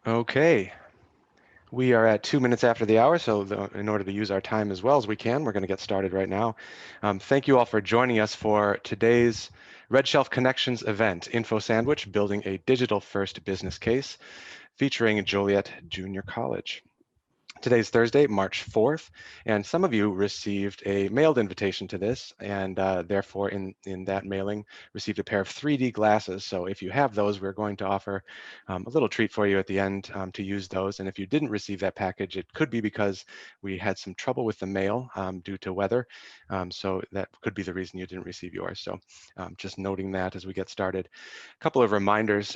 Okay, we are at 2 minutes after the hour, so in order to use our time as well as we can, we're going to get started right now. Thank you all for joining us for today's RedShelf Connections event, Infosandwich, Building a Digital First Business Case, featuring Joliet Junior College. Today's Thursday, March 4th, and some of you received a mailed invitation to this, and therefore in that mailing received a pair of 3D glasses. So if you have those, we're going to offer a little treat for you at the end to use those. And if you didn't receive that package, it could be because we had some trouble with the mail due to weather. So that could be the reason you didn't receive yours. So just noting that as we get started. A couple of reminders.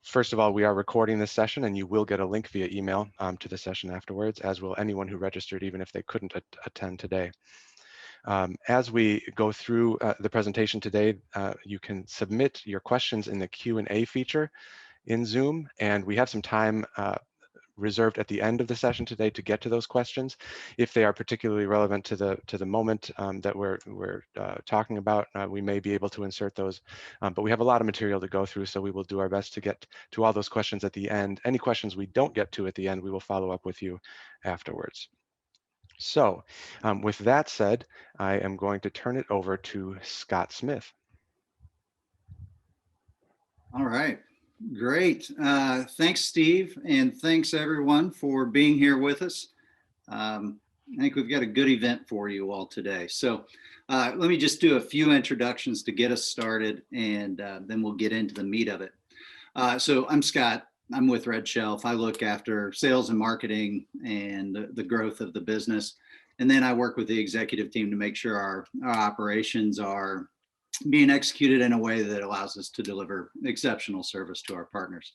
First of all, we are recording this session and you will get a link via email to the session afterwards, as will anyone who registered, even if they couldn't attend today. As we go through the presentation today, you can submit your questions in the Q&A feature in Zoom, and we have some time reserved at the end of the session today to get to those questions. If they are particularly relevant to the moment that we're talking about, we may be able to insert those, but we have a lot of material to go through, so we will do our best to get to all those questions at the end. Any questions we don't get to at the end, we will follow up with you afterwards. So with that said, I am going to turn it over to Scott Smith. All right, great. Thanks, Steve, and thanks everyone for being here with us. I think we've got a good event for you all today. So let me just do a few introductions to get us started, and then we'll get into the meat of it. So I'm Scott. I'm with RedShelf. I look after sales and marketing and the growth of the business. And then I work with the executive team to make sure our operations are being executed in a way that allows us to deliver exceptional service to our partners.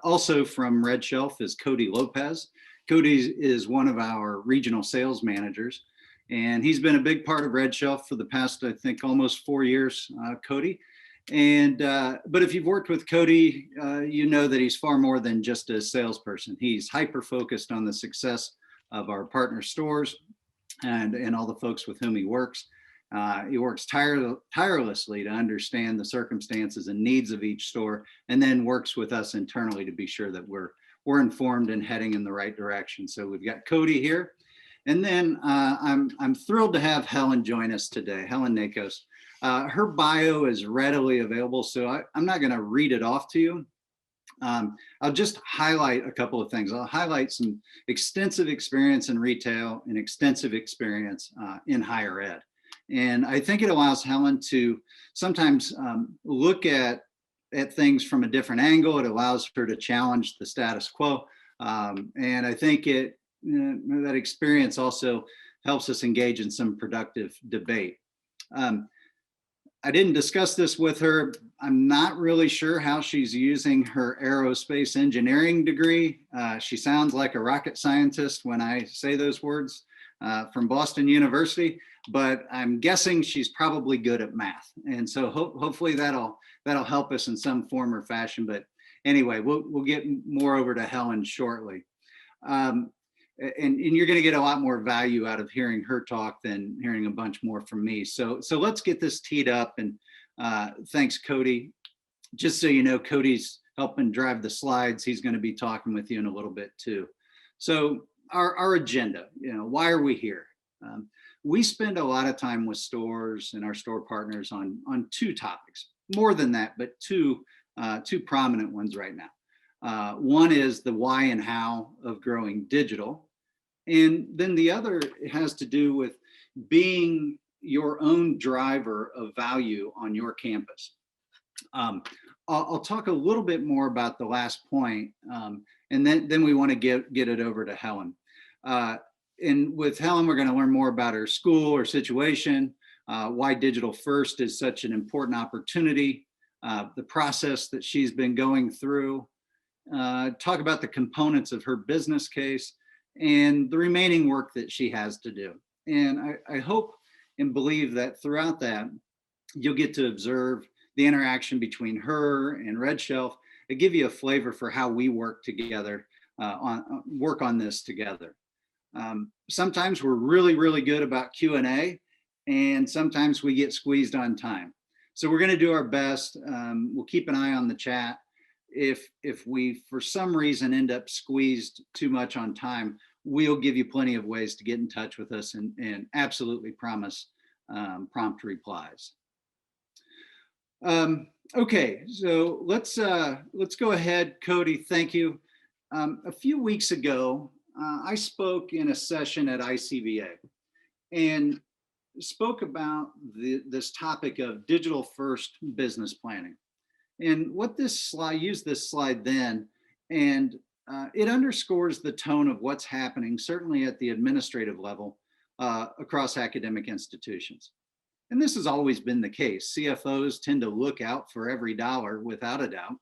Also from RedShelf is Cody Lopez. Cody is one of our regional sales managers, and he's been a big part of RedShelf for the past, I think, almost 4 years, Cody. And but if you've worked with Cody, you know that he's far more than just a salesperson. He's hyper focused on the success of our partner stores and all the folks with whom he works. He works tirelessly to understand the circumstances and needs of each store, and then works with us internally to be sure that we're informed and heading in the right direction. So we've got Cody here, and then I'm thrilled to have Helen join us today. Helen Nakos. Her bio is readily available, so I'm not going to read it off to you. I'll just highlight a couple of things. I'll highlight some extensive experience in retail and extensive experience in higher ed. And I think it allows Helen to sometimes look at things from a different angle. It allows her to challenge the status quo. And I think that experience also helps us engage in some productive debate. I didn't discuss this with her. I'm not really sure how she's using her aerospace engineering degree. She sounds like a rocket scientist when I say those words from Boston University, but I'm guessing she's probably good at math. And so hopefully that'll help us in some form or fashion. But anyway, we'll get more over to Helen shortly. And you're going to get a lot more value out of hearing her talk than hearing a bunch more from me. So let's get this teed up. And thanks, Cody. Just so you know, Cody's helping drive the slides. He's going to be talking with you in a little bit too. So our agenda, why are we here? We spend a lot of time with stores and our store partners on two topics, more than that, but two prominent ones right now. One is the why and how of growing digital. And then the other has to do with being your own driver of value on your campus. I'll talk a little bit more about the last point, and then we want to get it over to Helen. And with Helen, we're going to learn more about her school or situation, why digital first is such an important opportunity, the process that she's been going through, talk about the components of her business case, and the remaining work that she has to do. And I hope and believe that throughout that, you'll get to observe the interaction between her and RedShelf. It give you a flavor for how we work together, work on this together. Sometimes we're really, really good about Q&A, and sometimes we get squeezed on time. So we're going to do our best. We'll keep an eye on the chat. if we for some reason end up squeezed too much on time, we'll give you plenty of ways to get in touch with us and absolutely promise prompt replies. Okay, so let's go ahead. Cody, thank you. A few weeks ago, I spoke in a session at ICVA and spoke about this topic of digital first business planning. And what this slide, use this slide then, and it underscores the tone of what's happening, certainly at the administrative level across academic institutions. And this has always been the case. CFOs tend to look out for every dollar without a doubt.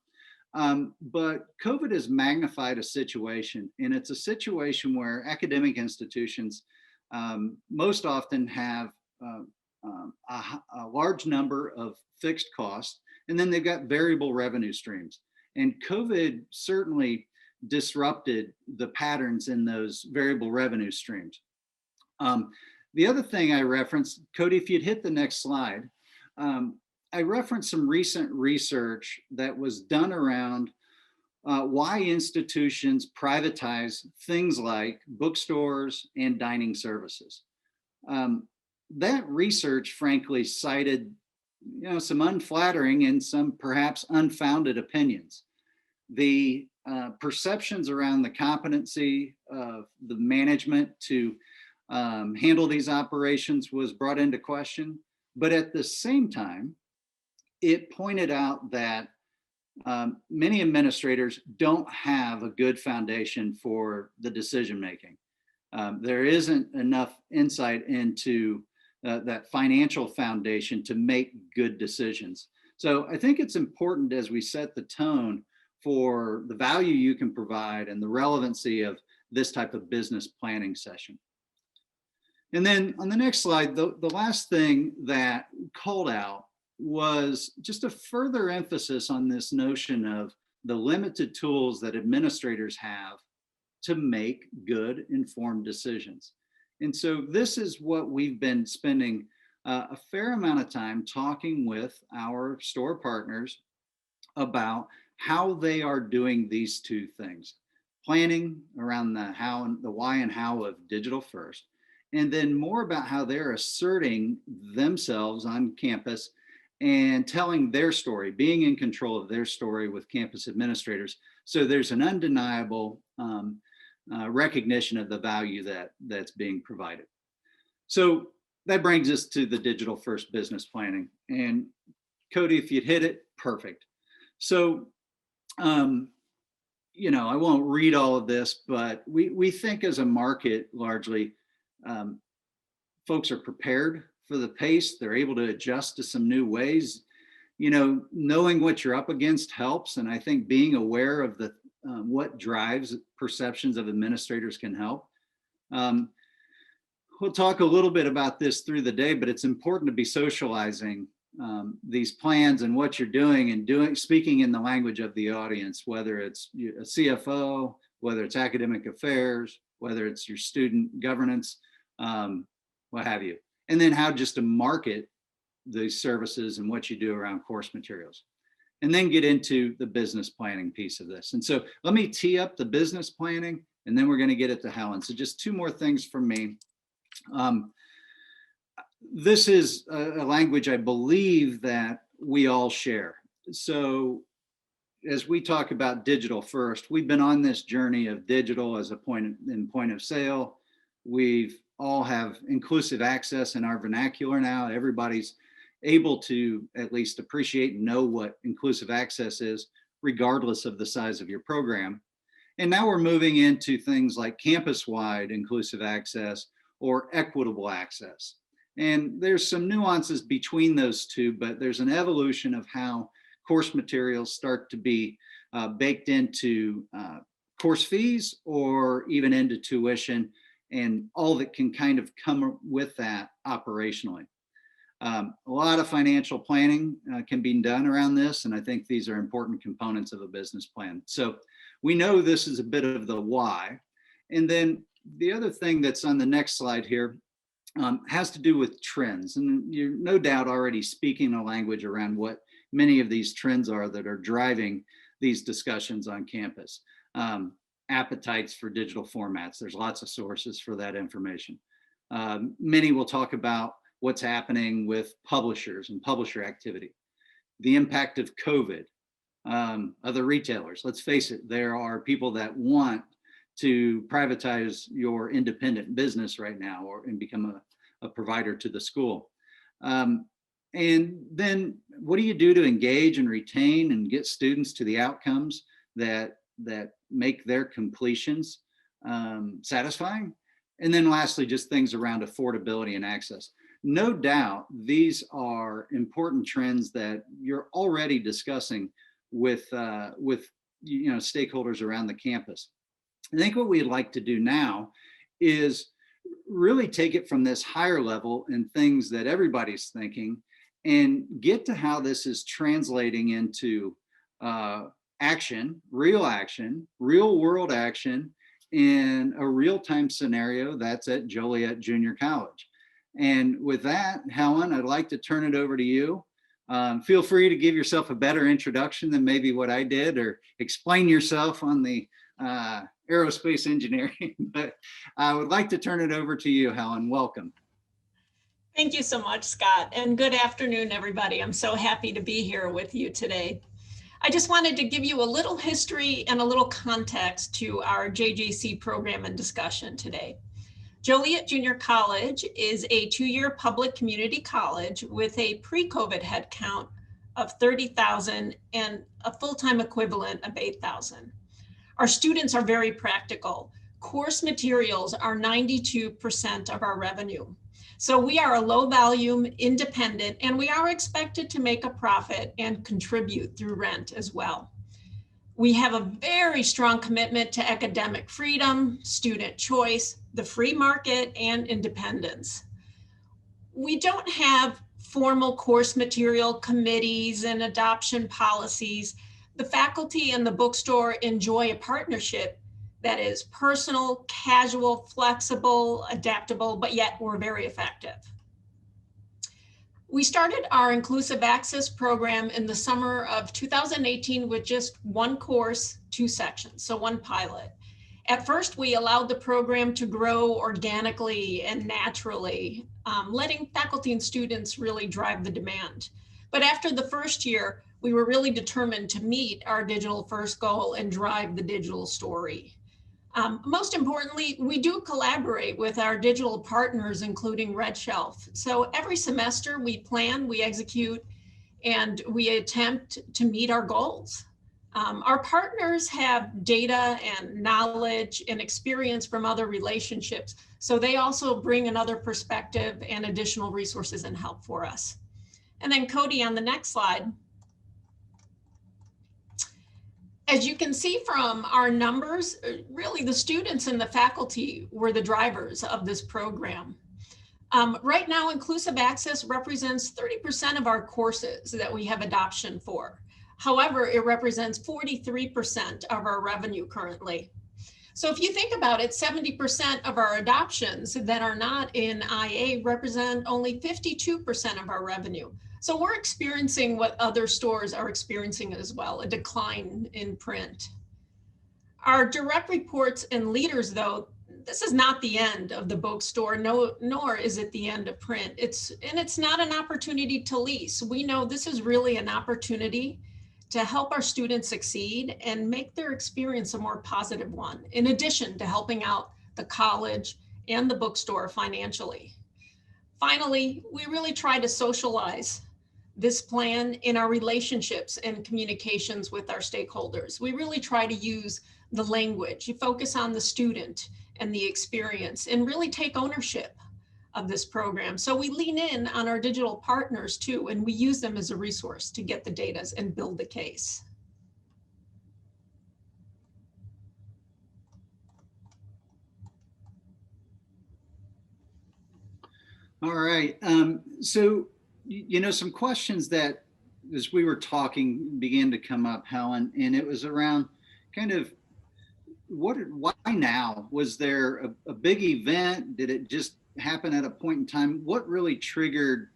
But COVID has magnified a situation, and it's a situation where academic institutions most often have a large number of fixed costs, and then they've got variable revenue streams. And COVID certainly disrupted the patterns in those variable revenue streams. The other thing I referenced, Cody, if you'd hit the next slide, I referenced some recent research that was done around why institutions privatize things like bookstores and dining services. That research, frankly, cited some unflattering and some perhaps unfounded opinions. The perceptions around the competency of the management to handle these operations was brought into question, but at the same time, it pointed out that many administrators don't have a good foundation for the decision making. There isn't enough insight into that financial foundation to make good decisions. So I think it's important as we set the tone for the value you can provide and the relevancy of this type of business planning session. And then on the next slide, the last thing that called out was just a further emphasis on this notion of the limited tools that administrators have to make good informed decisions. And so this is what we've been spending a fair amount of time talking with our store partners about how they are doing these two things: planning around the how and the why and how of digital first, and then more about how they're asserting themselves on campus and telling their story, being in control of their story with campus administrators. So there's an undeniable recognition of the value that's being provided. So that brings us to the digital first business planning. And Cody, if you'd hit it, perfect. So, I won't read all of this, but we think as a market largely, folks are prepared for the pace. They're able to adjust to some new ways. Knowing what you're up against helps. And I think being aware of the what drives perceptions of administrators can help. We'll talk a little bit about this through the day, but it's important to be socializing these plans and what you're doing and speaking in the language of the audience, whether it's a CFO, whether it's academic affairs, whether it's your student governance, what have you. And then how just to market these services and what you do around course materials. And then get into the business planning piece of this. And so let me tee up the business planning, and then we're going to get it to Helen. So just two more things from me. This is a language I believe that we all share. So as we talk about digital first, we've been on this journey of digital as a point of sale. We've all have inclusive access in our vernacular now. Everybody's able to at least appreciate and know what inclusive access is, regardless of the size of your program. And now we're moving into things like campus-wide inclusive access or equitable access. And there's some nuances between those two, but there's an evolution of how course materials start to be baked into course fees or even into tuition, and all that can kind of come with that operationally. A lot of financial planning can be done around this, and I think these are important components of a business plan. So we know this is a bit of the why. And then the other thing that's on the next slide here has to do with trends. And you're no doubt already speaking a language around what many of these trends are that are driving these discussions on campus. Appetites for digital formats. There's lots of sources for that information. Many will talk about what's happening with publishers and publisher activity, the impact of COVID, other retailers. Let's face it, there are people that want to privatize your independent business right now and become a provider to the school. And then what do you do to engage and retain and get students to the outcomes that make their completions satisfying? And then lastly, just things around affordability and access. No doubt, these are important trends that you're already discussing with stakeholders around the campus. I think what we'd like to do now is really take it from this higher level and things that everybody's thinking and get to how this is translating into action, real world action in a real-time scenario that's at Joliet Junior College. And with that, Helen, I'd like to turn it over to you. Feel free to give yourself a better introduction than maybe what I did, or explain yourself on the aerospace engineering, but I would like to turn it over to you, Helen. Welcome. Thank you so much, Scott, and good afternoon, everybody. I'm so happy to be here with you today. I just wanted to give you a little history and a little context to our JJC program and discussion today. Joliet Junior College is a 2-year public community college with a pre-COVID head count of 30,000 and a full-time equivalent of 8,000. Our students are very practical. Course materials are 92% of our revenue. So we are a low volume, independent, and we are expected to make a profit and contribute through rent as well. We have a very strong commitment to academic freedom, student choice, the free market, and independence. We don't have formal course material committees and adoption policies. The faculty and the bookstore enjoy a partnership that is personal, casual, flexible, adaptable, but yet we're very effective. We started our inclusive access program in the summer of 2018 with just one course, 2 sections, so one pilot. At first, we allowed the program to grow organically and naturally, letting faculty and students really drive the demand. But after the first year, we were really determined to meet our digital first goal and drive the digital story. Most importantly, we do collaborate with our digital partners, including RedShelf. So every semester we plan, we execute, and we attempt to meet our goals. Our partners have data and knowledge and experience from other relationships. So they also bring another perspective and additional resources and help for us. And then Cody, on the next slide. As you can see from our numbers, really the students and the faculty were the drivers of this program. Right now, inclusive access represents 30% of our courses that we have adoption for. However, it represents 43% of our revenue currently. So if you think about it, 70% of our adoptions that are not in IA represent only 52% of our revenue. So we're experiencing what other stores are experiencing as well, a decline in print. Our direct reports and leaders, though, this is not the end of the bookstore, nor is it the end of print. It's not an opportunity to lease. We know this is really an opportunity to help our students succeed and make their experience a more positive one, in addition to helping out the college and the bookstore financially. Finally, we really try to socialize this plan in our relationships and communications with our stakeholders. We really try to use the language, you focus on the student and the experience, and really take ownership of this program. So we lean in on our digital partners too, and we use them as a resource to get the data and build the case. All right. So, some questions that, as we were talking, began to come up, Helen, and it was around kind of why now? Was there a big event? Did it just happen at a point in time? What really triggered,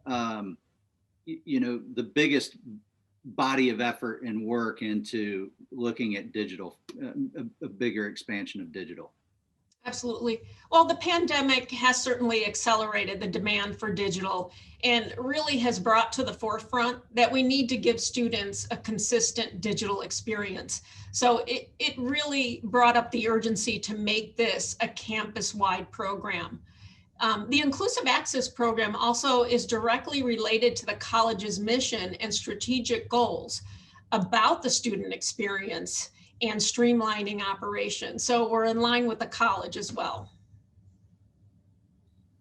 the biggest body of effort and work into looking at digital, a bigger expansion of digital? Absolutely. Well, the pandemic has certainly accelerated the demand for digital and really has brought to the forefront that we need to give students a consistent digital experience. So it really brought up the urgency to make this a campus-wide program. The Inclusive Access program also is directly related to the college's mission and strategic goals about the student experience and streamlining operations. So we're in line with the college as well.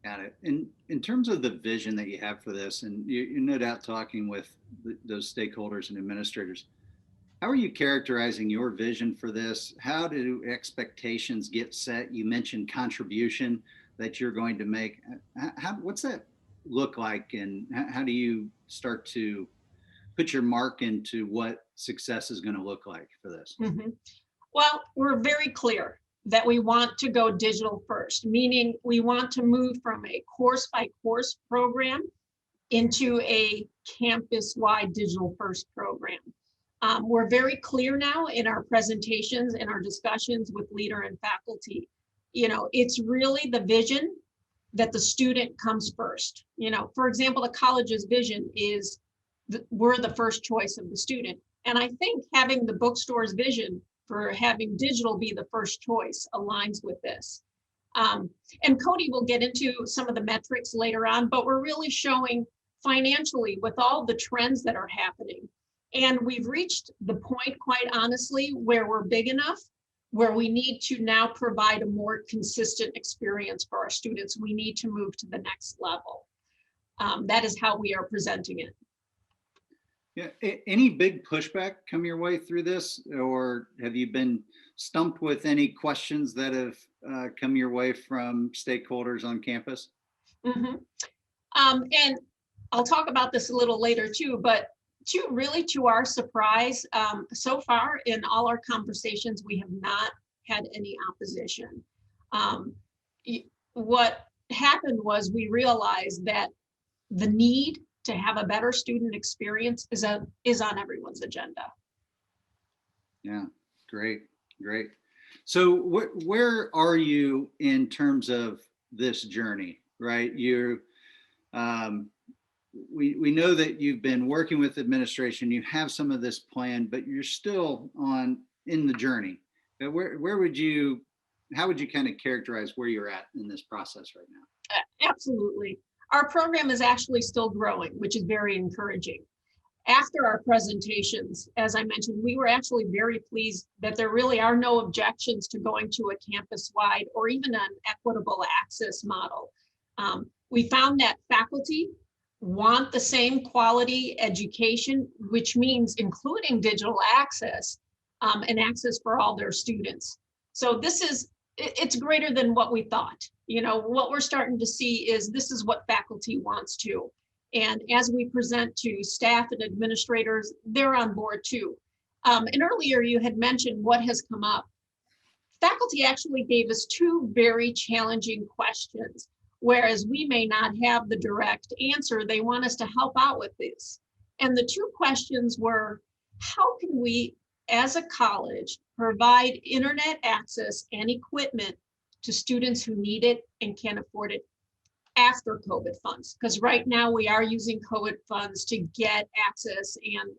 Got it. In terms of the vision that you have for this, and you're no doubt talking with those stakeholders and administrators, how are you characterizing your vision for this? How do expectations get set? You mentioned contribution that you're going to make. What's that look like, and how do you start to put your mark into what success is going to look like for this? Mm-hmm. Well, we're very clear that we want to go digital first, meaning we want to move from a course by course program into a campus-wide digital first program. We're very clear now in our presentations and our discussions with leader and faculty. It's really the vision that the student comes first. For example, the college's vision is we're the first choice of the student. And I think having the bookstore's vision for having digital be the first choice aligns with this. And Cody will get into some of the metrics later on, but we're really showing financially with all the trends that are happening. And we've reached the point, quite honestly, where we're big enough, where we need to now provide a more consistent experience for our students. We need to move to the next level. That is how we are presenting it. Yeah. Any big pushback come your way through this, or have you been stumped with any questions that have come your way from stakeholders on campus? Mm-hmm. And I'll talk about this a little later too, but to our surprise, so far in all our conversations, we have not had any opposition. What happened was we realized that the need to have a better student experience is on everyone's agenda. Yeah, great. So where are you in terms of this journey, right? We know that you've been working with administration, you have some of this plan, but you're still in the journey. How would you kind of characterize where you're at in this process right now? Absolutely. Our program is actually still growing, which is very encouraging. After our presentations, as I mentioned, we were actually very pleased that there really are no objections to going to a campus-wide or even an equitable access model. We found that faculty want the same quality education, which means including digital access and access for all their students. So it's greater than what we thought. What we're starting to see is this is what faculty wants to. And as we present to staff and administrators, they're on board too. And earlier you had mentioned what has come up. Faculty actually gave us two very challenging questions, whereas we may not have the direct answer. They want us to help out with this. And the two questions were, how can we, as a college, provide internet access and equipment to students who need it and can't afford it after COVID funds? Because right now we are using COVID funds to get access and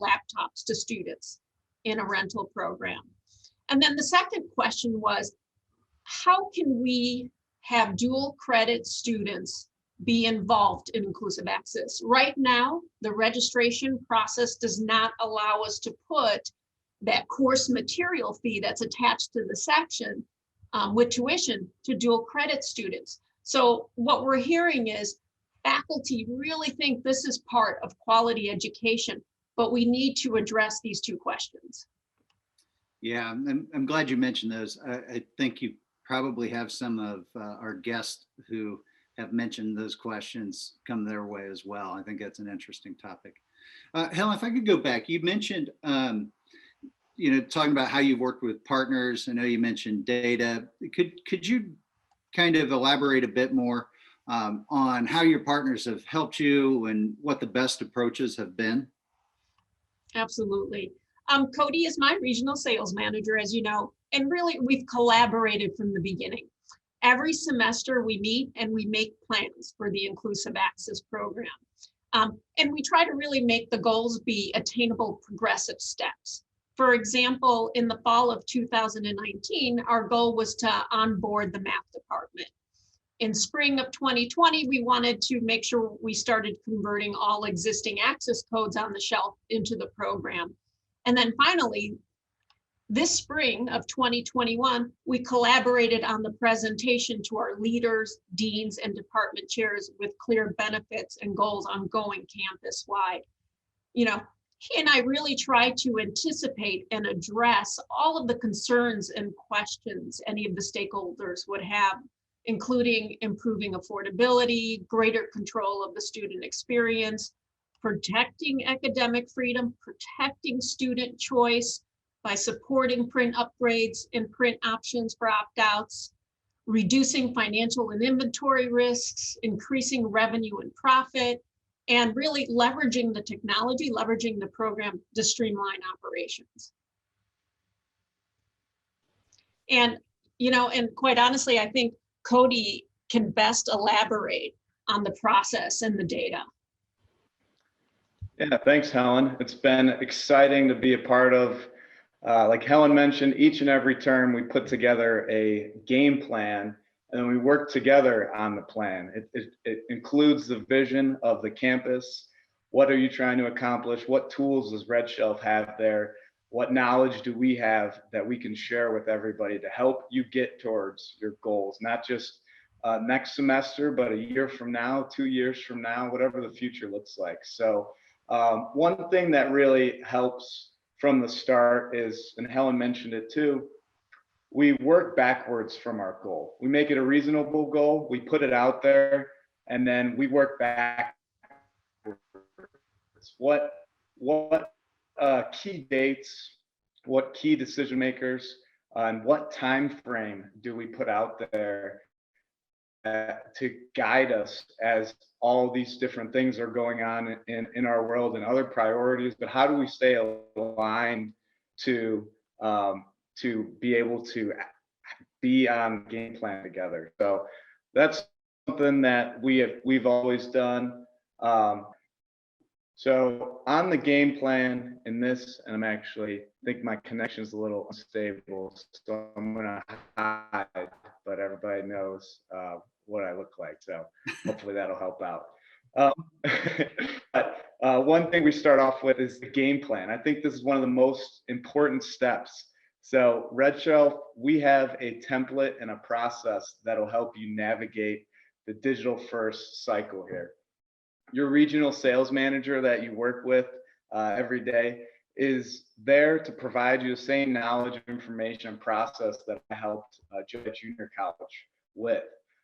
laptops to students in a rental program. And then the second question was, how can we have dual credit students be involved in inclusive access? Right now, the registration process does not allow us to put that course material fee that's attached to the section with tuition to dual credit students. So what we're hearing is faculty really think this is part of quality education, but we need to address these two questions. Yeah, I'm glad you mentioned those. I think you probably have some of our guests who have mentioned those questions come their way as well. I think that's an interesting topic. Helen, if I could go back, you mentioned talking about how you've worked with partners. I know you mentioned data. Could you kind of elaborate a bit more on how your partners have helped you and what the best approaches have been? Absolutely. Cody is my regional sales manager, as you know, and really we've collaborated from the beginning. Every semester we meet and we make plans for the Inclusive Access program. And we try to really make the goals be attainable progressive steps. For example, in the fall of 2019, our goal was to onboard the math department. In spring of 2020, we wanted to make sure we started converting all existing access codes on the shelf into the program. And then finally, this spring of 2021, we collaborated on the presentation to our leaders, deans, and department chairs with clear benefits and goals ongoing campus-wide. You know, he and I really tried to anticipate and address all of the concerns and questions any of the stakeholders would have, including improving affordability, greater control of the student experience, protecting academic freedom, protecting student choice by supporting print upgrades and print options for opt-outs, reducing financial and inventory risks, increasing revenue and profit, and really leveraging the technology, leveraging the program to streamline operations. And, you know, and quite honestly, I think Cody can best elaborate on the process and the data. Yeah, thanks, Helen. It's been exciting to be a part of, like Helen mentioned, each and every term we put together a game plan and then we work together on the plan. It includes the vision of the campus. What are you trying to accomplish? What tools does RedShelf have there? What knowledge do we have that we can share with everybody to help you get towards your goals, not just next semester, but a year from now, 2 years from now, whatever the future looks like. So one thing that really helps from the start is, and Helen mentioned it too, we work backwards from our goal. We make it a reasonable goal, we put it out there, and then we work backwards. What key dates, what key decision makers, and what time frame do we put out there to guide us as all these different things are going on in our world and other priorities, but how do we stay aligned to be able to be on game plan together? So that's something that we've always done. So on the game plan in this, and I think my connection is a little unstable, so I'm gonna hide, but everybody knows what I look like. So hopefully that'll help out. But one thing we start off with is the game plan. I think this is one of the most important steps. So RedShelf, we have a template and a process that'll help you navigate the digital first cycle here. Your regional sales manager that you work with every day is there to provide you the same knowledge, information, and process that I helped Joliet Junior College with.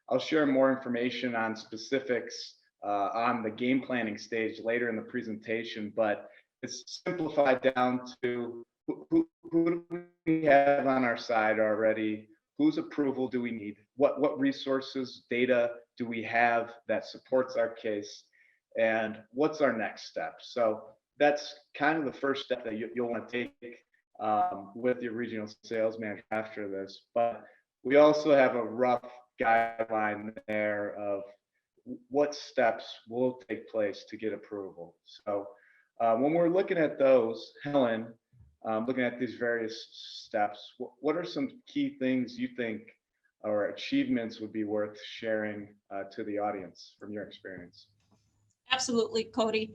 I'll share more information on specifics on the game planning stage later in the presentation, but it's simplified down to who do we have on our side already? Whose approval do we need? What resources, data do we have that supports our case? And what's our next step? So that's kind of the first step that you'll want to take with your regional sales manager after this. But we also have a rough guideline there of what steps will take place to get approval. So when we're looking at those, Helen, looking at these various steps, what are some key things you think or achievements would be worth sharing to the audience from your experience? Absolutely, Cody.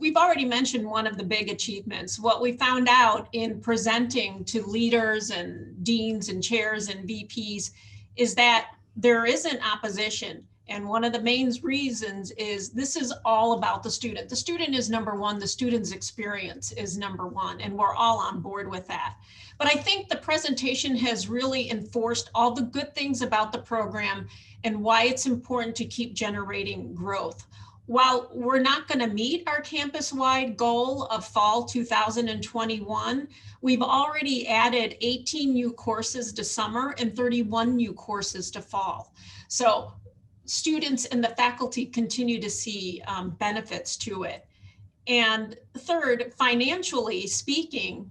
We've already mentioned one of the big achievements. What we found out in presenting to leaders and deans and chairs and VPs is that there isn't opposition. And one of the main reasons is this is all about the student. The student is number one, the student's experience is number one, and we're all on board with that. But I think the presentation has really enforced all the good things about the program and why it's important to keep generating growth. While we're not going to meet our campus-wide goal of fall 2021, we've already added 18 new courses to summer and 31 new courses to fall. So students and the faculty continue to see benefits to it. And third, financially speaking,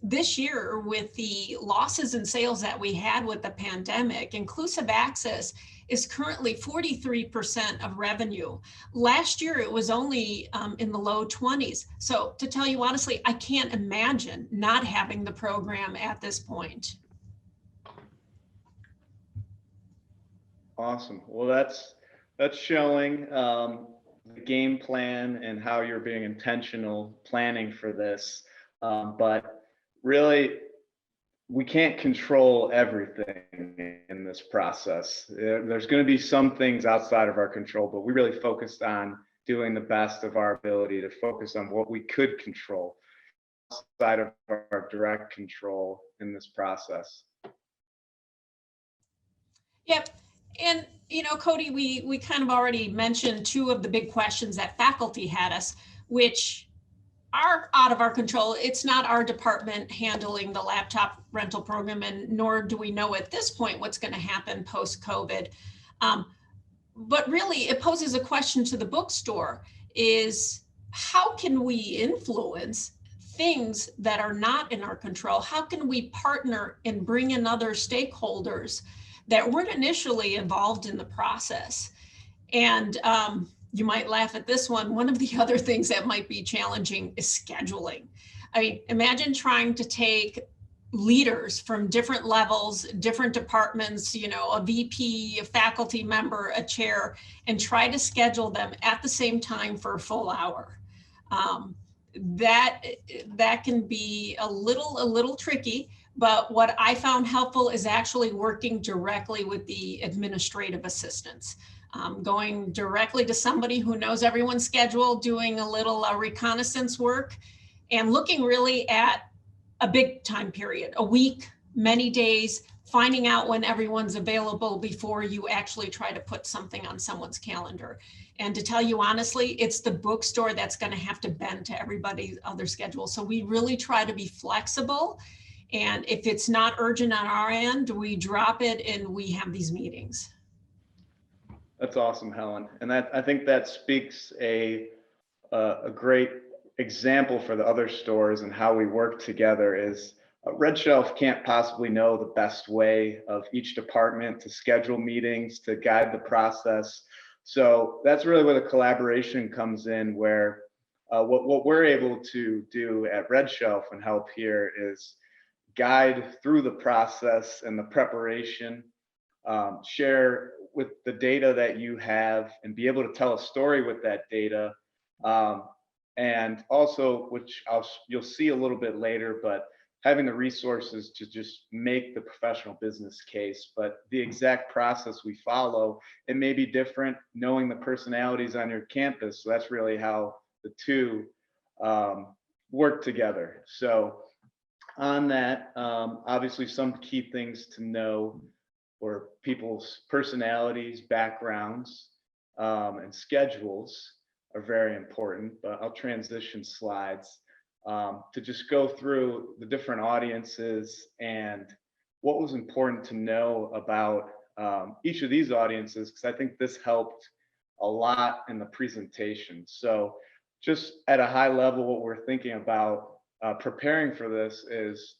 this year with the losses in sales that we had with the pandemic, inclusive access is currently 43% of revenue. Last year, it was only in the low 20s. So to tell you honestly, I can't imagine not having the program at this point. Awesome. Well, that's showing the game plan and how you're being intentional planning for this. But really, we can't control everything in this process. There's going to be some things outside of our control, but we really focused on doing the best of our ability to focus on what we could control outside of our direct control in this process. Yep. And, you know, Cody, we kind of already mentioned two of the big questions that faculty had us, which are out of our control. It's not our department handling the laptop rental program, and nor do we know at this point what's going to happen post-COVID. But really, it poses a question to the bookstore is how can we influence things that are not in our control? How can we partner and bring in other stakeholders that weren't initially involved in the process? And you might laugh at this one. One of the other things that might be challenging is scheduling. I mean, imagine trying to take leaders from different levels, different departments, you know, a VP, a faculty member, a chair, and try to schedule them at the same time for a full hour. That can be a little tricky. But what I found helpful is actually working directly with the administrative assistants, going directly to somebody who knows everyone's schedule, doing a little reconnaissance work, and looking really at a big time period, a week, many days, finding out when everyone's available before you actually try to put something on someone's calendar. And to tell you honestly, it's the bookstore that's going to have to bend to everybody's other schedule. So we really try to be flexible. And if it's not urgent on our end, we drop it and we have these meetings. That's awesome, Helen. And I think that speaks a great example for the other stores and how we work together is RedShelf can't possibly know the best way of each department to schedule meetings, to guide the process. So that's really where the collaboration comes in, where what we're able to do at RedShelf and help here is guide through the process and the preparation, share with the data that you have and be able to tell a story with that data. And also, which you'll see a little bit later, but having the resources to just make the professional business case. But the exact process we follow, it may be different knowing the personalities on your campus. So that's really how the two work together. So on that, obviously some key things to know for people's personalities, backgrounds, and schedules are very important, but I'll transition slides to just go through the different audiences and what was important to know about each of these audiences, because I think this helped a lot in the presentation. So just at a high level, what we're thinking about preparing for this is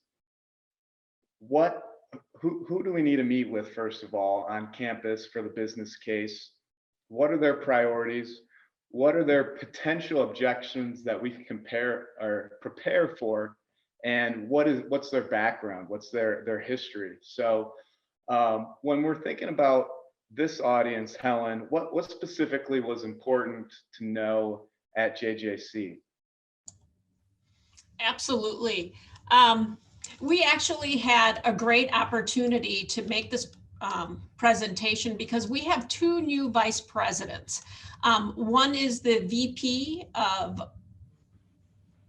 who do we need to meet with, first of all, on campus for the business case? What are their priorities? What are their potential objections that we can compare or prepare for? And what's their background? What's their history? So when we're thinking about this audience, Helen, what specifically was important to know at JJC? Absolutely. We actually had a great opportunity to make this presentation because we have two new vice presidents. One is the VP of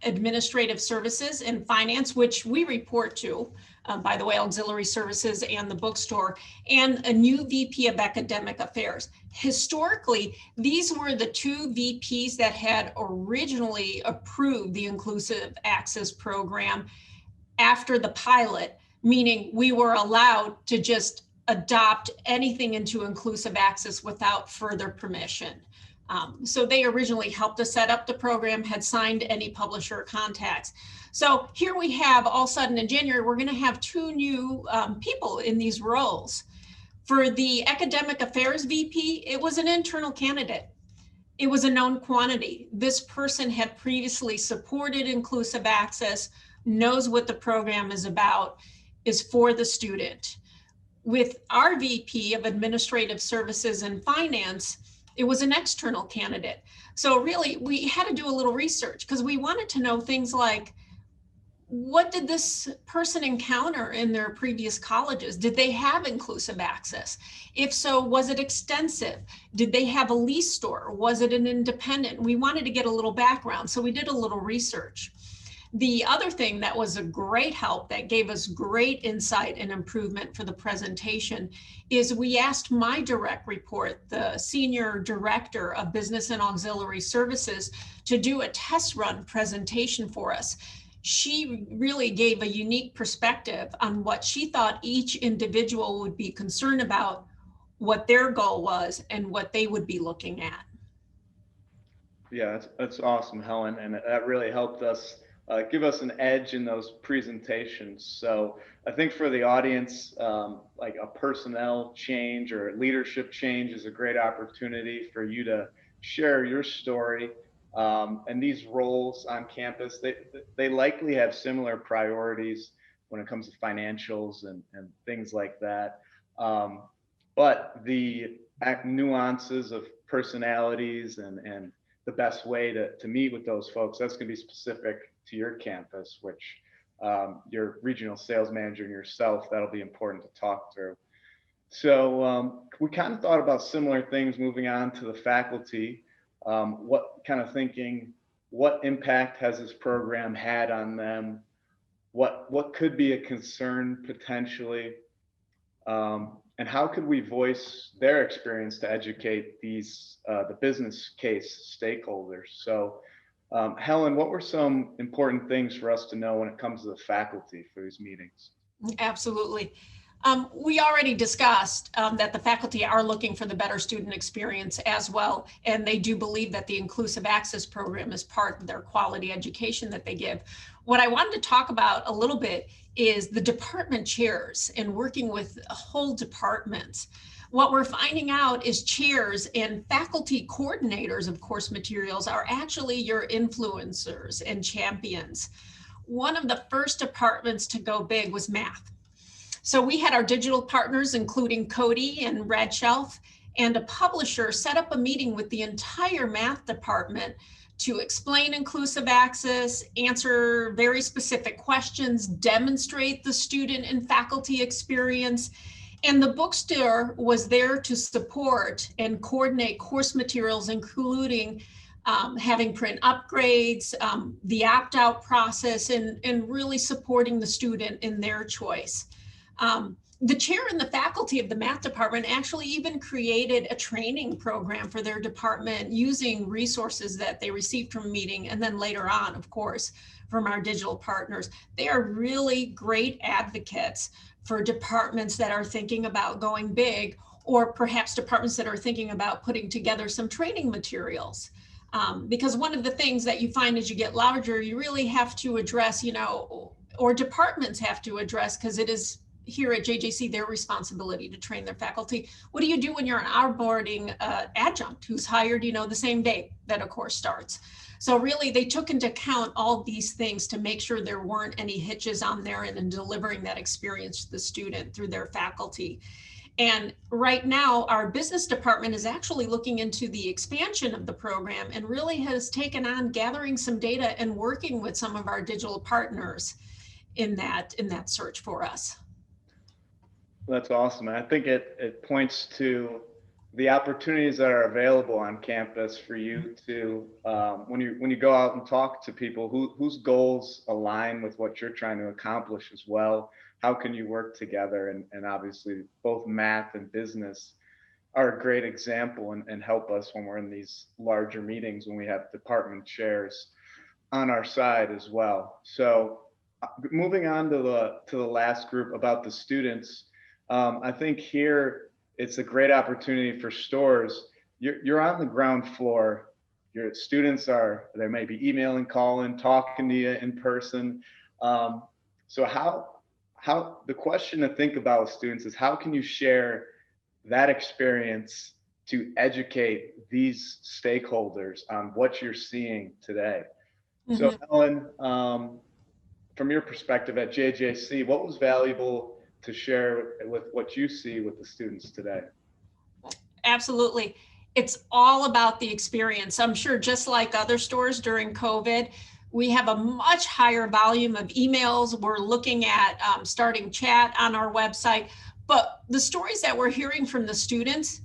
Administrative Services and Finance, which we report to, by the way, Auxiliary Services and the bookstore, and a new VP of Academic Affairs. Historically, these were the two VPs that had originally approved the Inclusive Access Program after the pilot, meaning we were allowed to just adopt anything into inclusive access without further permission. So they originally helped us set up the program, had signed any publisher contacts. So here we have, all of a sudden in January, we're going to have 2 new people in these roles. For the Academic Affairs VP, it was an internal candidate. It was a known quantity. This person had previously supported inclusive access, knows what the program is about, is for the student. With our VP of Administrative Services and Finance, it was an external candidate. So really, we had to do a little research because we wanted to know things like, what did this person encounter in their previous colleges? Did they have inclusive access? If so, was it extensive? Did they have a lease store? Was it an independent? We wanted to get a little background, so we did a little research. The other thing that was a great help that gave us great insight and improvement for the presentation is we asked my direct report, the Senior Director of Business and Auxiliary Services, to do a test run presentation for us. She really gave a unique perspective on what she thought each individual would be concerned about, what their goal was, and what they would be looking at. Yeah, that's awesome, Helen, and that really helped us give us an edge in those presentations. So I think for the audience, like a personnel change or leadership change is a great opportunity for you to share your story. And these roles on campus, they likely have similar priorities when it comes to financials and things like that. But the nuances of personalities and the best way to meet with those folks, that's going to be specific to your campus, which your regional sales manager and yourself, that'll be important to talk through. So we kind of thought about similar things moving on to the faculty. What kind of thinking, what impact has this program had on them? What could be a concern potentially? And how could we voice their experience to educate these the business case stakeholders? So Helen, what were some important things for us to know when it comes to the faculty for these meetings? Absolutely. We already discussed that the faculty are looking for the better student experience as well, and they do believe that the inclusive access program is part of their quality education that they give. What I wanted to talk about a little bit is the department chairs and working with whole departments. What we're finding out is chairs and faculty coordinators of course materials are actually your influencers and champions. One of the first departments to go big was math. So we had our digital partners, including Cody and RedShelf, and a publisher set up a meeting with the entire math department to explain inclusive access, answer very specific questions, demonstrate the student and faculty experience. And the bookstore was there to support and coordinate course materials, including having print upgrades, the opt-out process, and really supporting the student in their choice. The chair and the faculty of the math department actually even created a training program for their department using resources that they received from a meeting, and then later on, of course, from our digital partners. They are really great advocates for departments that are thinking about going big, or perhaps departments that are thinking about putting together some training materials. Because one of the things that you find as you get larger, you really have to address, or departments have to address, because it is here at JJC, their responsibility to train their faculty. What do you do when you're an onboarding adjunct who's hired, the same day that a course starts? So really, they took into account all these things to make sure there weren't any hitches on there and in delivering that experience to the student through their faculty. And right now, our business department is actually looking into the expansion of the program and really has taken on gathering some data and working with some of our digital partners in that search for us. That's awesome. And I think it points to the opportunities that are available on campus for you to, when you go out and talk to people whose goals align with what you're trying to accomplish as well. How can you work together? And obviously both math and business are a great example and help us when we're in these larger meetings, when we have department chairs on our side as well. So moving on to the last group about the students, I think here it's a great opportunity for stores you're on the ground floor. Your students they may be emailing, calling, talking to you in person. So how the question to think about with students is, how can you share that experience to educate these stakeholders on what you're seeing today? So Helen, from your perspective at JJC, what was valuable to share with what you see with the students today? Absolutely. It's all about the experience. I'm sure just like other stores during COVID, we have a much higher volume of emails. We're looking at starting chat on our website. But the stories that we're hearing from the students,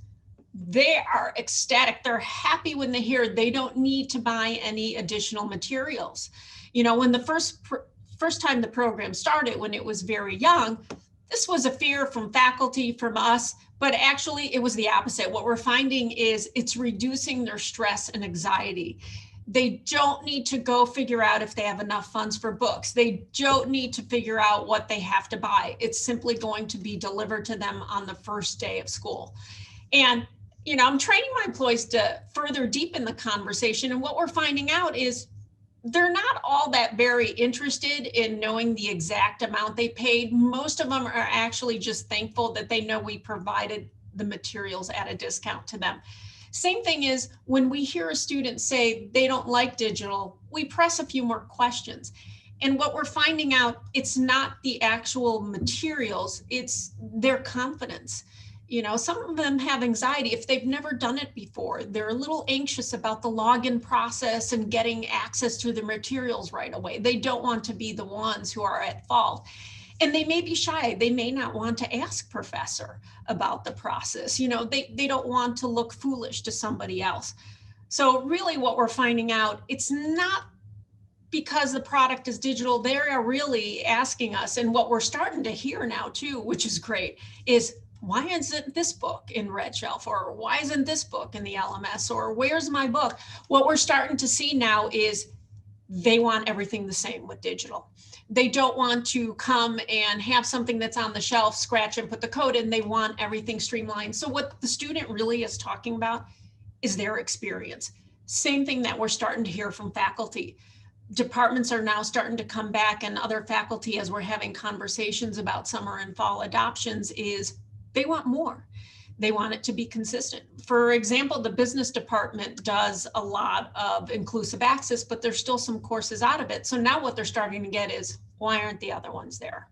they are ecstatic. They're happy when they hear they don't need to buy any additional materials. You know, when the first time the program started, when it was very young, this was a fear from faculty, from us, but actually it was the opposite. What we're finding is it's reducing their stress and anxiety. They don't need to go figure out if they have enough funds for books. They don't need to figure out what they have to buy. It's simply going to be delivered to them on the first day of school. And, you know, I'm training my employees to further deepen the conversation. And what we're finding out is they're not all that very interested in knowing the exact amount they paid. Most of them are actually just thankful that they know we provided the materials at a discount to them. Same thing is when we hear a student say they don't like digital, we press a few more questions. And what we're finding out, it's not the actual materials, it's their confidence. You know, some of them have anxiety if they've never done it before. They're a little anxious about the login process and getting access to the materials right away. They don't want to be the ones who are at fault. And they may be shy. They may not want to ask professor about the process. You know, they don't want to look foolish to somebody else. So really what we're finding out, it's not because the product is digital. They are really asking us, and what we're starting to hear now too, which is great, is why isn't this book in RedShelf? Or why isn't this book in the LMS? Or where's my book? What we're starting to see now is they want everything the same with digital. They don't want to come and have something that's on the shelf, scratch and put the code in. They want everything streamlined. So what the student really is talking about is their experience. Same thing that we're starting to hear from faculty. Departments are now starting to come back, and other faculty, as we're having conversations about summer and fall adoptions, is they want more. They want it to be consistent. For example, the business department does a lot of inclusive access, but there's still some courses out of it. So now what they're starting to get is, why aren't the other ones there?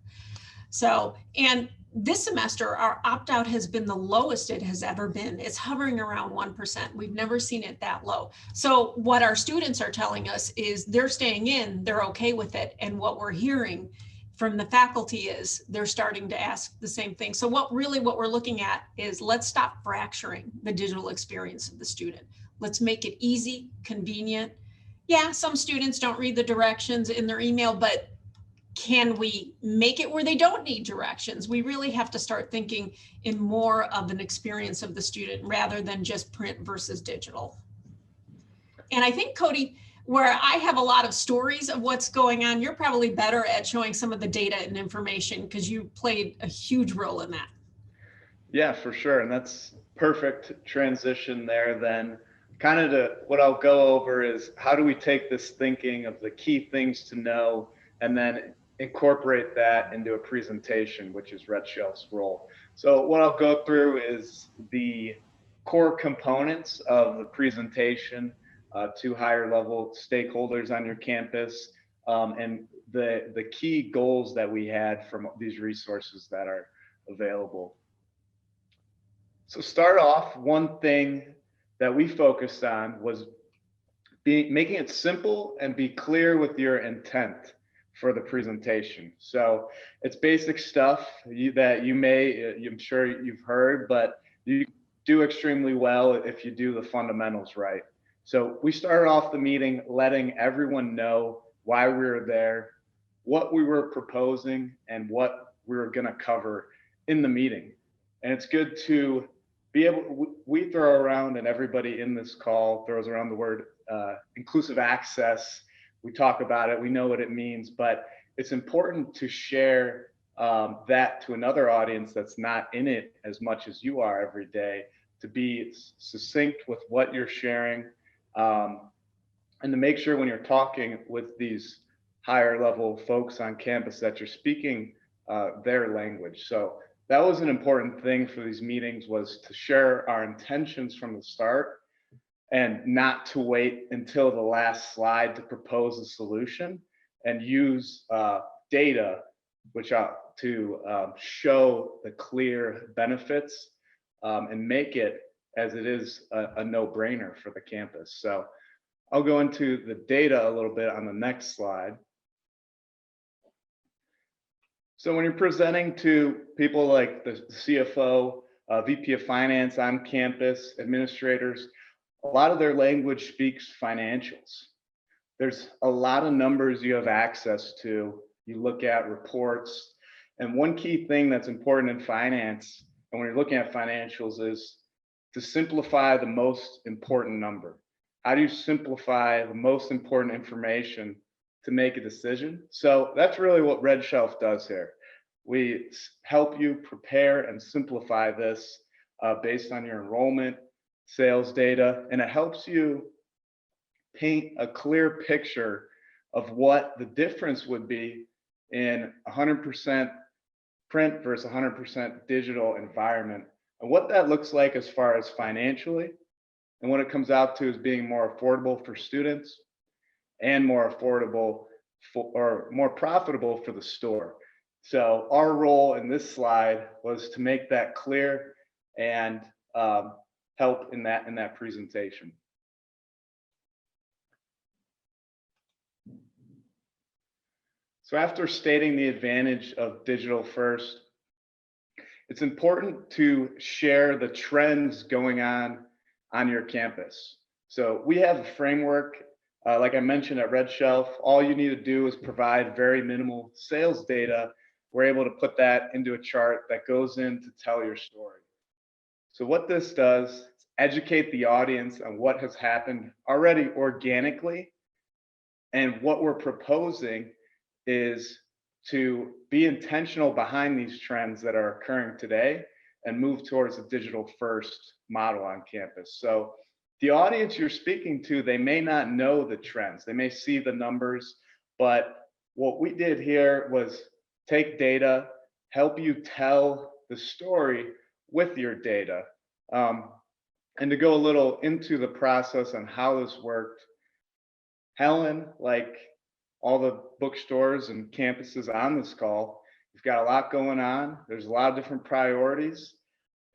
So, and this semester, our opt-out has been the lowest it has ever been. It's hovering around 1%. We've never seen it that low. So what our students are telling us is they're staying in, they're okay with it. And what we're hearing from the faculty is they're starting to ask the same thing. So what we're looking at is, let's stop fracturing the digital experience of the student. Let's make it easy, convenient. Yeah, some students don't read the directions in their email, but can we make it where they don't need directions? We really have to start thinking in more of an experience of the student rather than just print versus digital. And I think, Cody, where I have a lot of stories of what's going on, you're probably better at showing some of the data and information because you played a huge role in that. Yeah, for sure. And that's perfect transition there then. Kind of to what I'll go over is, how do we take this thinking of the key things to know and then incorporate that into a presentation, which is RedShelf's role. So what I'll go through is the core components of the presentation to higher level stakeholders on your campus, and the key goals that we had from these resources that are available. So start off, one thing that we focused on was making it simple and be clear with your intent for the presentation. So it's basic stuff that you may, I'm sure you've heard, but you do extremely well if you do the fundamentals right. So we started off the meeting letting everyone know why we were there, what we were proposing, and what we were going to cover in the meeting. And it's good to be able, we throw around, and everybody in this call throws around the word inclusive access. We talk about it, we know what it means, but it's important to share that to another audience that's not in it as much as you are every day, to be succinct with what you're sharing, and to make sure when you're talking with these higher level folks on campus that you're speaking their language. So that was an important thing for these meetings, was to share our intentions from the start and not to wait until the last slide to propose a solution, and use data which to show the clear benefits and make it as it is a no-brainer for the campus. So I'll go into the data a little bit on the next slide. So when you're presenting to people like the CFO, VP of Finance on campus, administrators, a lot of their language speaks financials. There's a lot of numbers you have access to. You look at reports. And one key thing that's important in finance, and when you're looking at financials, is to simplify the most important number. How do you simplify the most important information to make a decision? So that's really what RedShelf does here. We help you prepare and simplify this based on your enrollment, sales data, and it helps you paint a clear picture of what the difference would be in 100% print versus 100% digital environment, and what that looks like as far as financially, and what it comes out to is being more affordable for students and more affordable or more profitable for the store. So our role in this slide was to make that clear and help in that presentation. So after stating the advantage of digital first, it's important to share the trends going on your campus. So we have a framework, like I mentioned at RedShelf. All you need to do is provide very minimal sales data. We're able to put that into a chart that goes in to tell your story. So what this does is educate the audience on what has happened already organically, and what we're proposing is to be intentional behind these trends that are occurring today and move towards a digital first model on campus. So the audience you're speaking to, they may not know the trends, they may see the numbers, but what we did here was take data, help you tell the story with your data. And to go a little into the process on how this worked, Helen, like all the bookstores and campuses on this call, you've got a lot going on. There's a lot of different priorities.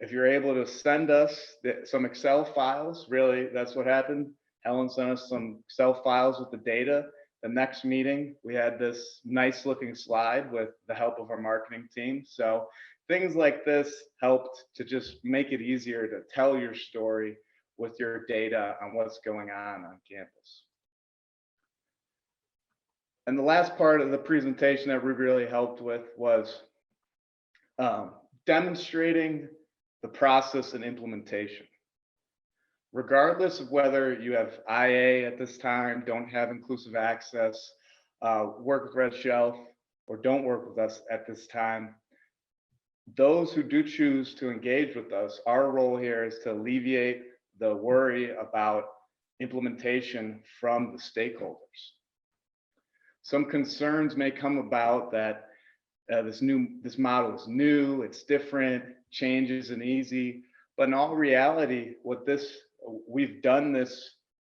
If you're able to send us some Excel files, really, that's what happened. Helen sent us some Excel files with the data. The next meeting, we had this nice looking slide with the help of our marketing team. So things like this helped to just make it easier to tell your story with your data on what's going on campus. And the last part of the presentation that we really helped with was demonstrating the process and implementation. Regardless of whether you have IA at this time, don't have inclusive access, work with RedShelf, or don't work with us at this time, those who do choose to engage with us, our role here is to alleviate the worry about implementation from the stakeholders. Some concerns may come about that this model is new, it's different, change isn't easy, but in all reality, we've done this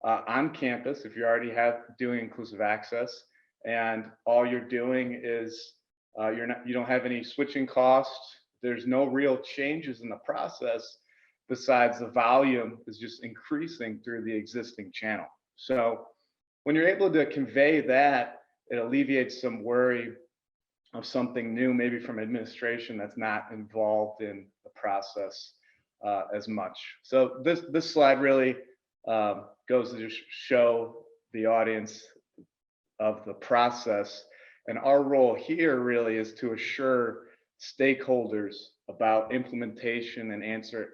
on campus. If you already doing inclusive access, and all you're doing is you don't have any switching costs. There's no real changes in the process besides the volume is just increasing through the existing channel. So when you're able to convey that, it alleviates some worry of something new, maybe from administration that's not involved in the process as much. So this slide really goes to just show the audience of the process. And our role here really is to assure stakeholders about implementation and answer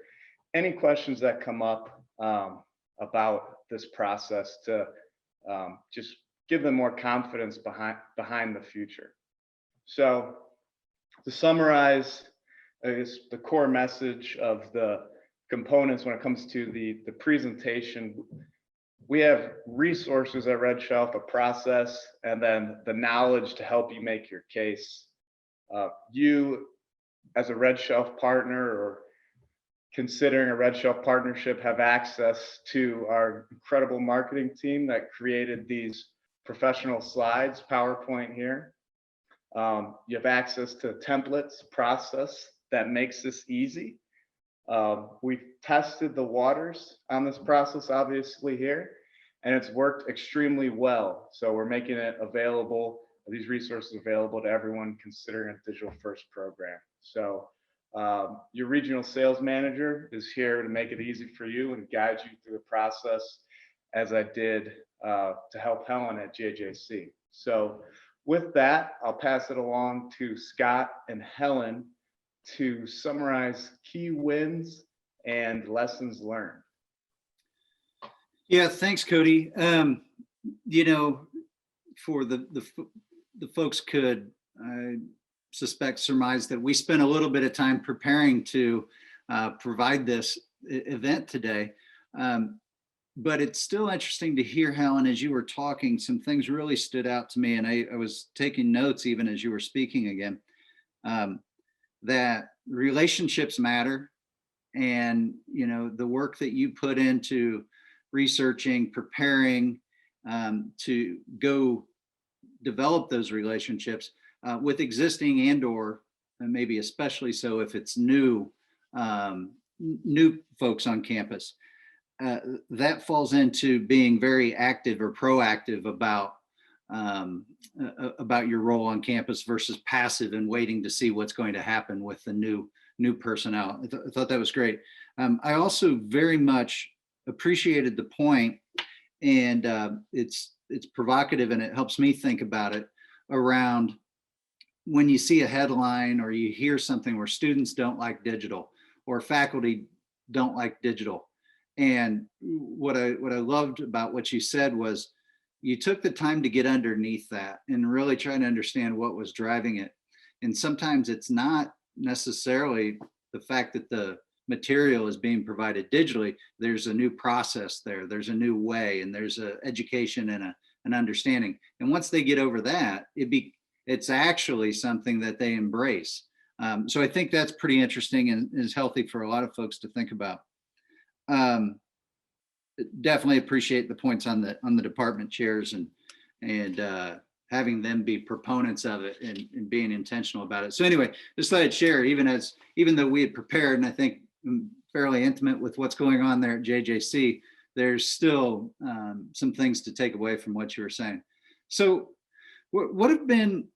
any questions that come up about this process, to just give them more confidence behind the future. So to summarize, I guess the core message of the components when it comes to the presentation. We have resources at RedShelf, a process, and then the knowledge to help you make your case. You, as a RedShelf partner or considering a RedShelf partnership, have access to our incredible marketing team that created these professional slides, PowerPoint here. You have access to templates, process that makes this easy. We've tested the waters on this process, obviously here, and it's worked extremely well. So we're making it available, these resources available to everyone considering a digital first program. So your regional sales manager is here to make it easy for you and guide you through the process, as I did to help Helen at JJC. So with that, I'll pass it along to Scott and Helen to summarize key wins and lessons learned. Yeah, thanks, Cody. You know, for the folks could, I suspect, surmise that we spent a little bit of time preparing to provide this event today. But it's still interesting to hear, Helen, as you were talking, some things really stood out to me, and I was taking notes even as you were speaking again, that relationships matter, and you know, the work that you put into researching, preparing to go develop those relationships with existing and/or maybe especially so if it's new folks on campus. That falls into being very active or proactive about your role on campus versus passive and waiting to see what's going to happen with the new personnel. I thought that was great. I also very much appreciated the point, and it's provocative and it helps me think about it, around when you see a headline or you hear something where students don't like digital or faculty don't like digital. And what I loved about what you said was you took the time to get underneath that and really try to understand what was driving it. And sometimes it's not necessarily the fact that the material is being provided digitally. There's a new process there, there's a new way, and there's an education and an understanding. And once they get over that, it's actually something that they embrace. So I think that's pretty interesting and is healthy for a lot of folks to think about. Definitely appreciate the points on the department chairs and having them be proponents of it and being intentional about it. So anyway, just thought I'd share, even though we had prepared, and I think I'm fairly intimate with what's going on there at JJC, there's still some things to take away from what you were saying. So what have been,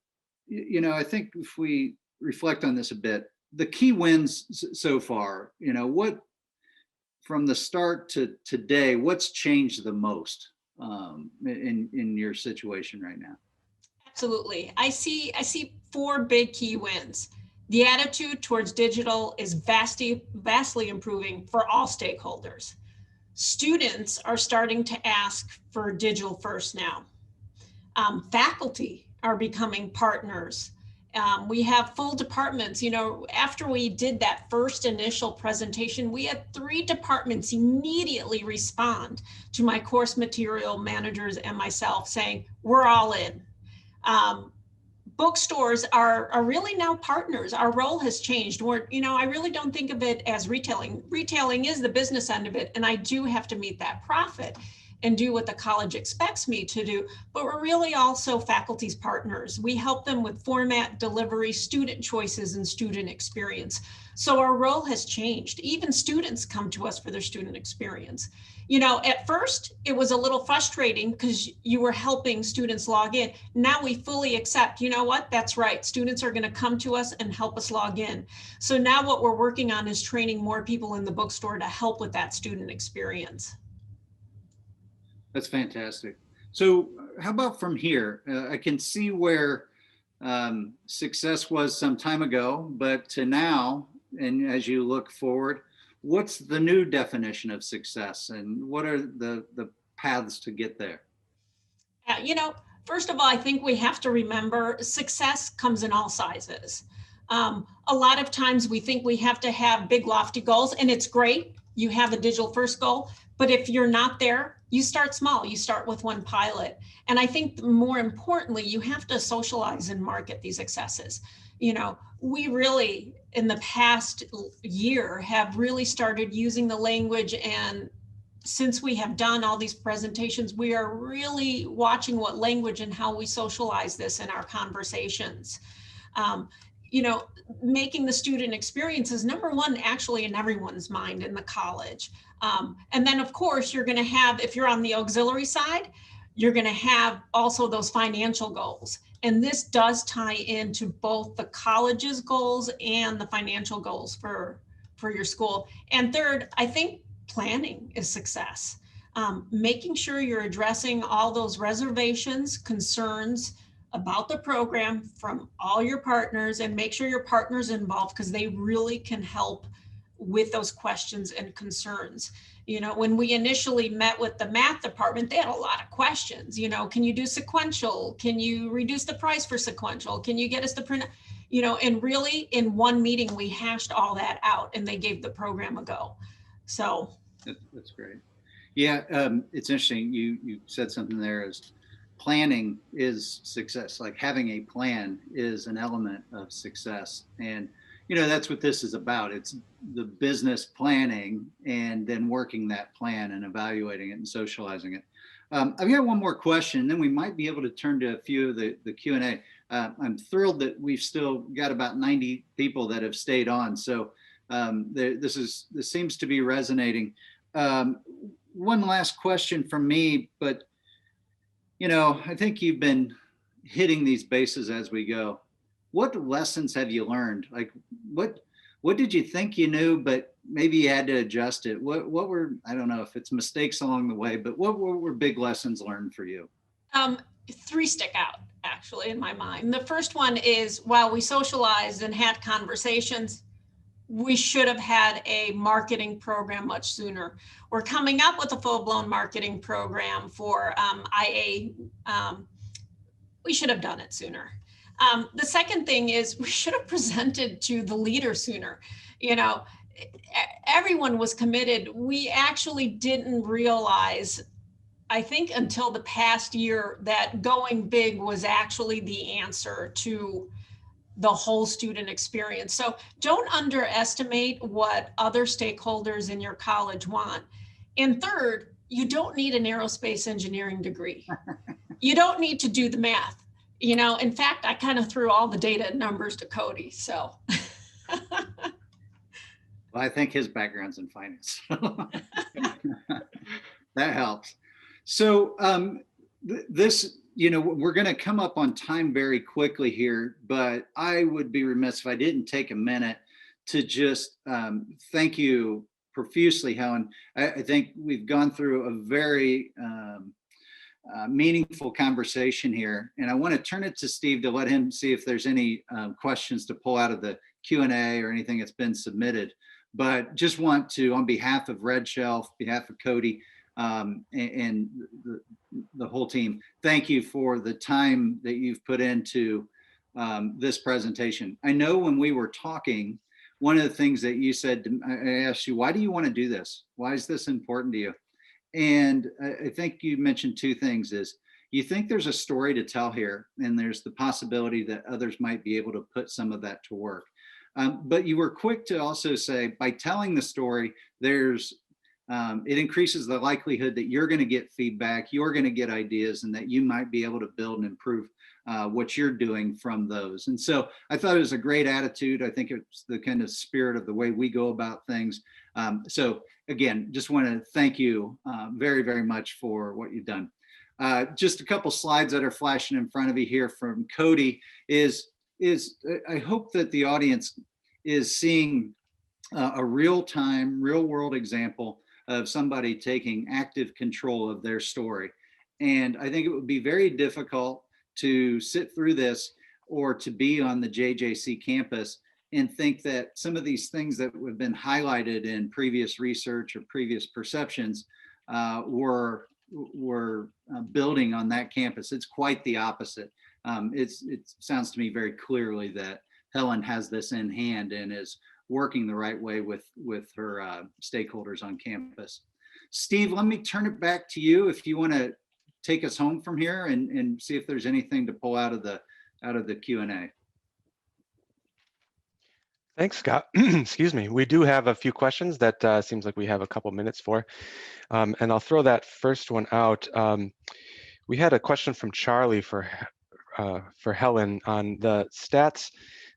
you know, I think if we reflect on this a bit, the key wins so far, you know, what from the start to today, what's changed the most in your situation right now? Absolutely. I see 4 big key wins. The attitude towards digital is vastly improving for all stakeholders. Students are starting to ask for digital first now. Faculty are becoming partners. We have full departments. You know, after we did that first initial presentation, we had 3 departments immediately respond to my course material managers and myself saying, we're all in. Bookstores are really now partners. Our role has changed. I really don't think of it as retailing. Retailing is the business end of it, and I do have to meet that profit and do what the college expects me to do, but we're really also faculty's partners. We help them with format, delivery, student choices, and student experience. So our role has changed. Even students come to us for their student experience. You know, at first it was a little frustrating because you were helping students log in. Now we fully accept, you know what, that's right. Students are gonna come to us and help us log in. So now what we're working on is training more people in the bookstore to help with that student experience. That's fantastic. So how about from here? I can see where success was some time ago, but to now, and as you look forward, what's the new definition of success and what are the paths to get there? You know, first of all, I think we have to remember success comes in all sizes. A lot of times we think we have to have big lofty goals, and it's great. you have a digital first goal. But if you're not there, you start small. You start with one pilot. And I think more importantly, you have to socialize and market these successes. You know, we really, in the past year, have really started using the language, and since we have done all these presentations, we are really watching what language and how we socialize this in our conversations. You know, making the student experience is number one, actually in everyone's mind in the college. And then of course you're going to have, if you're on the auxiliary side, you're going to have also those financial goals. And this does tie into both the college's goals and the financial goals for your school. And third, I think planning is success. Making sure you're addressing all those reservations, concerns about the program from all your partners, and make sure your partners involved, because they really can help with those questions and concerns. You know, when we initially met with the math department, they had a lot of questions. You know, can you do sequential? Can you reduce the price for sequential? Can you get us to print? You know, and really in one meeting, we hashed all that out and they gave the program a go. So. That's great. Yeah, it's interesting. You said something there is planning is success. Like having a plan is an element of success. And, you know, that's what this is about. It's the business planning and then working that plan and evaluating it and socializing it. I've got one more question, then we might be able to turn to a few of the Q&A. I'm thrilled that we've still got about 90 people that have stayed on. So this seems to be resonating. One last question from me, but you know, I think you've been hitting these bases as we go. What lessons have you learned? Like what did you think you knew, but maybe you had to adjust it? What were, I don't know if it's mistakes along the way, but what were big lessons learned for you? Three stick out actually in my mind. The first one is, while we socialized and had conversations, we should have had a marketing program much sooner. We're coming up with a full-blown marketing program for IA. We should have done it sooner. The second thing is we should have presented to the leader sooner. You know, everyone was committed. We actually didn't realize, I think until the past year, that going big was actually the answer to the whole student experience. So don't underestimate what other stakeholders in your college want. And third, you don't need an aerospace engineering degree. You don't need to do the math. You know, in fact, I kind of threw all the data and numbers to Cody, so. Well, I think his background's in finance. That helps. So this, you know, we're going to come up on time very quickly here, but I would be remiss if I didn't take a minute to just thank you profusely, Helen. I think we've gone through a very meaningful conversation here, and I want to turn it to Steve to let him see if there's any questions to pull out of the Q&A or anything that's been submitted. But just want to, on behalf of RedShelf, behalf of Cody, and the whole team, thank you for the time that you've put into this presentation. I know when we were talking, one of the things that you said, I asked you, why do you want to do this? Why is this important to you? And I think you mentioned two things. Is you think there's a story to tell here, and there's the possibility that others might be able to put some of that to work. But you were quick to also say, by telling the story, there's it increases the likelihood that you're going to get feedback, you're going to get ideas, and that you might be able to build and improve what you're doing from those. And so I thought it was a great attitude. I think it's the kind of spirit of the way we go about things. So again, just want to thank you very, very much for what you've done. Just a couple slides that are flashing in front of you here from Cody is I hope that the audience is seeing a real-time, real-world example of somebody taking active control of their story. And I think it would be very difficult to sit through this or to be on the JJC campus and think that some of these things that have been highlighted in previous research or previous perceptions were building on that campus. It's quite the opposite. It sounds to me very clearly that Helen has this in hand and is working the right way with her stakeholders on campus. Steve, let me turn it back to you if you want to take us home from here and see if there's anything to pull out of the Q&A. Thanks, Scott. Excuse me. We do have a few questions that seems like we have a couple minutes for. And I'll throw that first one out. We had a question from Charlie for Helen on the stats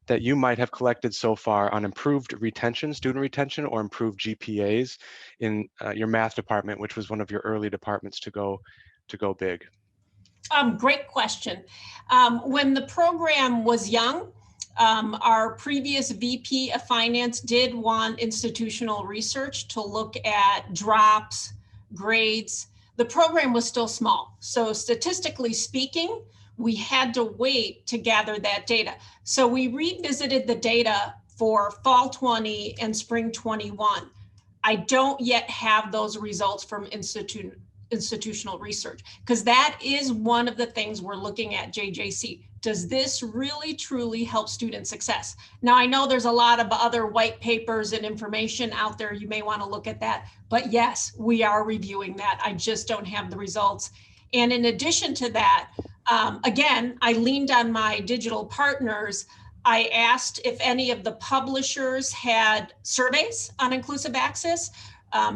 that you might have collected so far on improved retention, student retention, or improved GPAs in your math department, which was one of your early departments to go big. Great question. When the program was young, our previous VP of Finance did want institutional research to look at drops, grades. The program was still small. So statistically speaking, we had to wait to gather that data. So we revisited the data for fall 20 and spring 21. I don't yet have those results from institutional research, because that is one of the things we're looking at JJC. Does this really truly help student success? Now, I know there's a lot of other white papers and information out there. You may want to look at that, but yes, we are reviewing that. I just don't have the results. And in addition to that, again, I leaned on my digital partners. I asked if any of the publishers had surveys on inclusive access.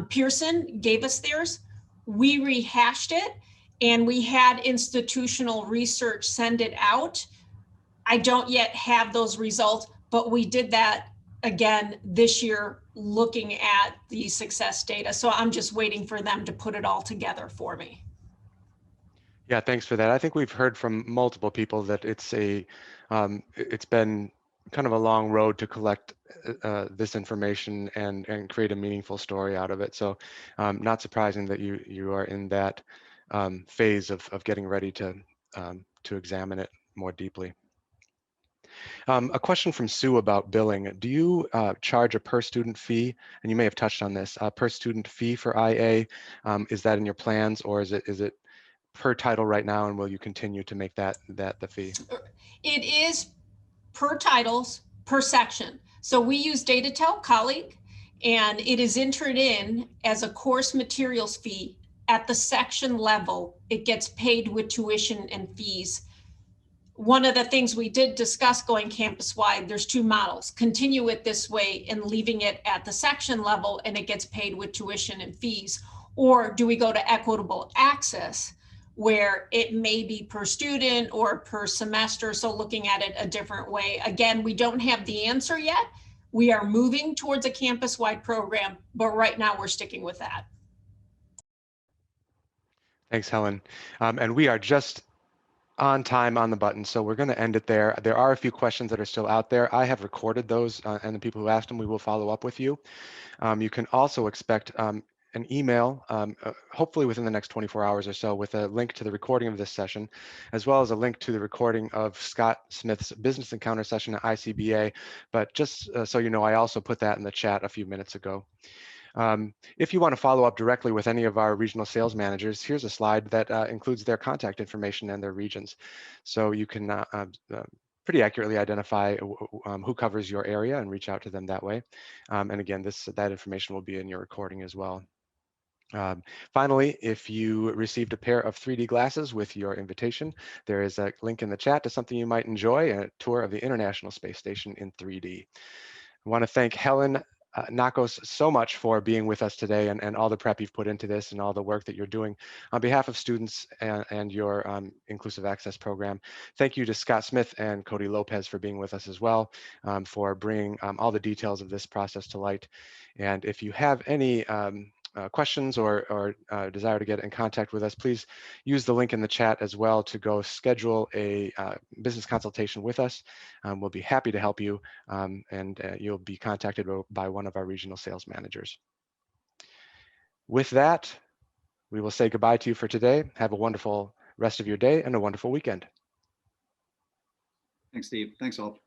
Pearson gave us theirs. We rehashed it, and we had institutional research send it out. I don't yet have those results, but we did that again this year looking at the success data. So I'm just waiting for them to put it all together for me. Yeah, thanks for that. I think we've heard from multiple people that it's been kind of a long road to collect this information and create a meaningful story out of it. So not surprising that you are in that phase of getting ready to examine it more deeply. A question from Sue about billing. Do you charge a per student fee? And you may have touched on this, per student fee for IA. Is that in your plans, or is it per title right now, and will you continue to make that the fee? It is per titles, per section. So we use DataTel Colleague, and it is entered in as a course materials fee at the section level. It gets paid with tuition and fees. One of the things we did discuss going campus-wide, there's two models: continue it this way and leaving it at the section level and it gets paid with tuition and fees, or do we go to equitable access where it may be per student or per semester, so looking at it a different way. Again, we don't have the answer yet. We are moving towards a campus-wide program, but right now we're sticking with that. Thanks, Helen. And we are just on time on the button, so we're going to end it there. There are a few questions that are still out there. I have recorded those, and the people who asked them, we will follow up with you. You can also expect an email, hopefully within the next 24 hours or so, with a link to the recording of this session, as well as a link to the recording of Scott Smith's business encounter session at ICBA. But just so you know, I also put that in the chat a few minutes ago. If you want to follow up directly with any of our regional sales managers, here's a slide that includes their contact information and their regions. So you can pretty accurately identify who covers your area and reach out to them that way. And again, that information will be in your recording as well. Finally, if you received a pair of 3D glasses with your invitation, there is a link in the chat to something you might enjoy, a tour of the International Space Station in 3D. I want to thank Helen Nakos so much for being with us today and all the prep you've put into this and all the work that you're doing on behalf of students and your Inclusive Access program. Thank you to Scott Smith and Cody Lopez for being with us as well, for bringing all the details of this process to light. And if you have any questions or desire to get in contact with us, please use the link in the chat as well to go schedule a business consultation with us. We'll be happy to help you, and you'll be contacted by one of our regional sales managers. With that, we will say goodbye to you for today. Have a wonderful rest of your day and a wonderful weekend. Thanks, Steve. Thanks all.